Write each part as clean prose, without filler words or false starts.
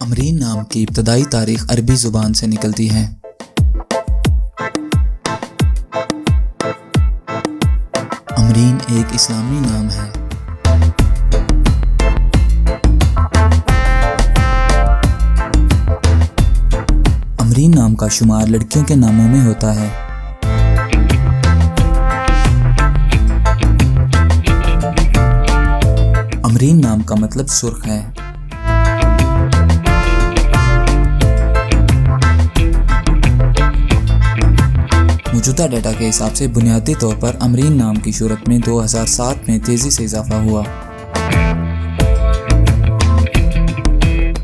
अमरीन नाम की इब्तदाई तारीख अरबी ज़ुबान से निकलती है। अमरीन एक इस्लामी नाम है। अमरीन नाम का शुमार लड़कियों के नामों में होता है। अमरीन नाम का मतलब सुर्ख है। मौजूदा डेटा के हिसाब से बुनियादी तौर पर अमरीन नाम की शोहरत में 2007 में तेजी से इजाफा हुआ।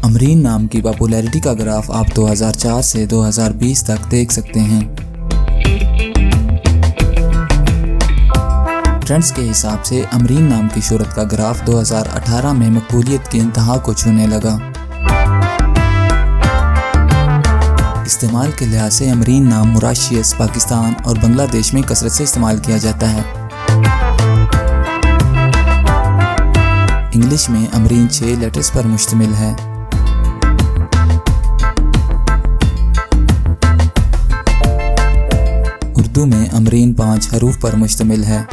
अमरीन नाम की पॉपुलैरिटी का ग्राफ आप 2004 से 2020 तक देख सकते हैं। ट्रेंड्स के हिसाब से अमरीन नाम की शोहरत का ग्राफ 2018 में मकबूलियत की इंतहा को छूने लगा। इस्तेमाल के लिहाज से अमरीन नाम मॉरिशस, पाकिस्तान और बांग्लादेश में कसरत से इस्तेमाल किया जाता है। इंग्लिश में अमरीन 6 लेटर्स पर मुश्तमिल है। उर्दू में अमरीन 5 हरूफ पर मुश्तमिल है।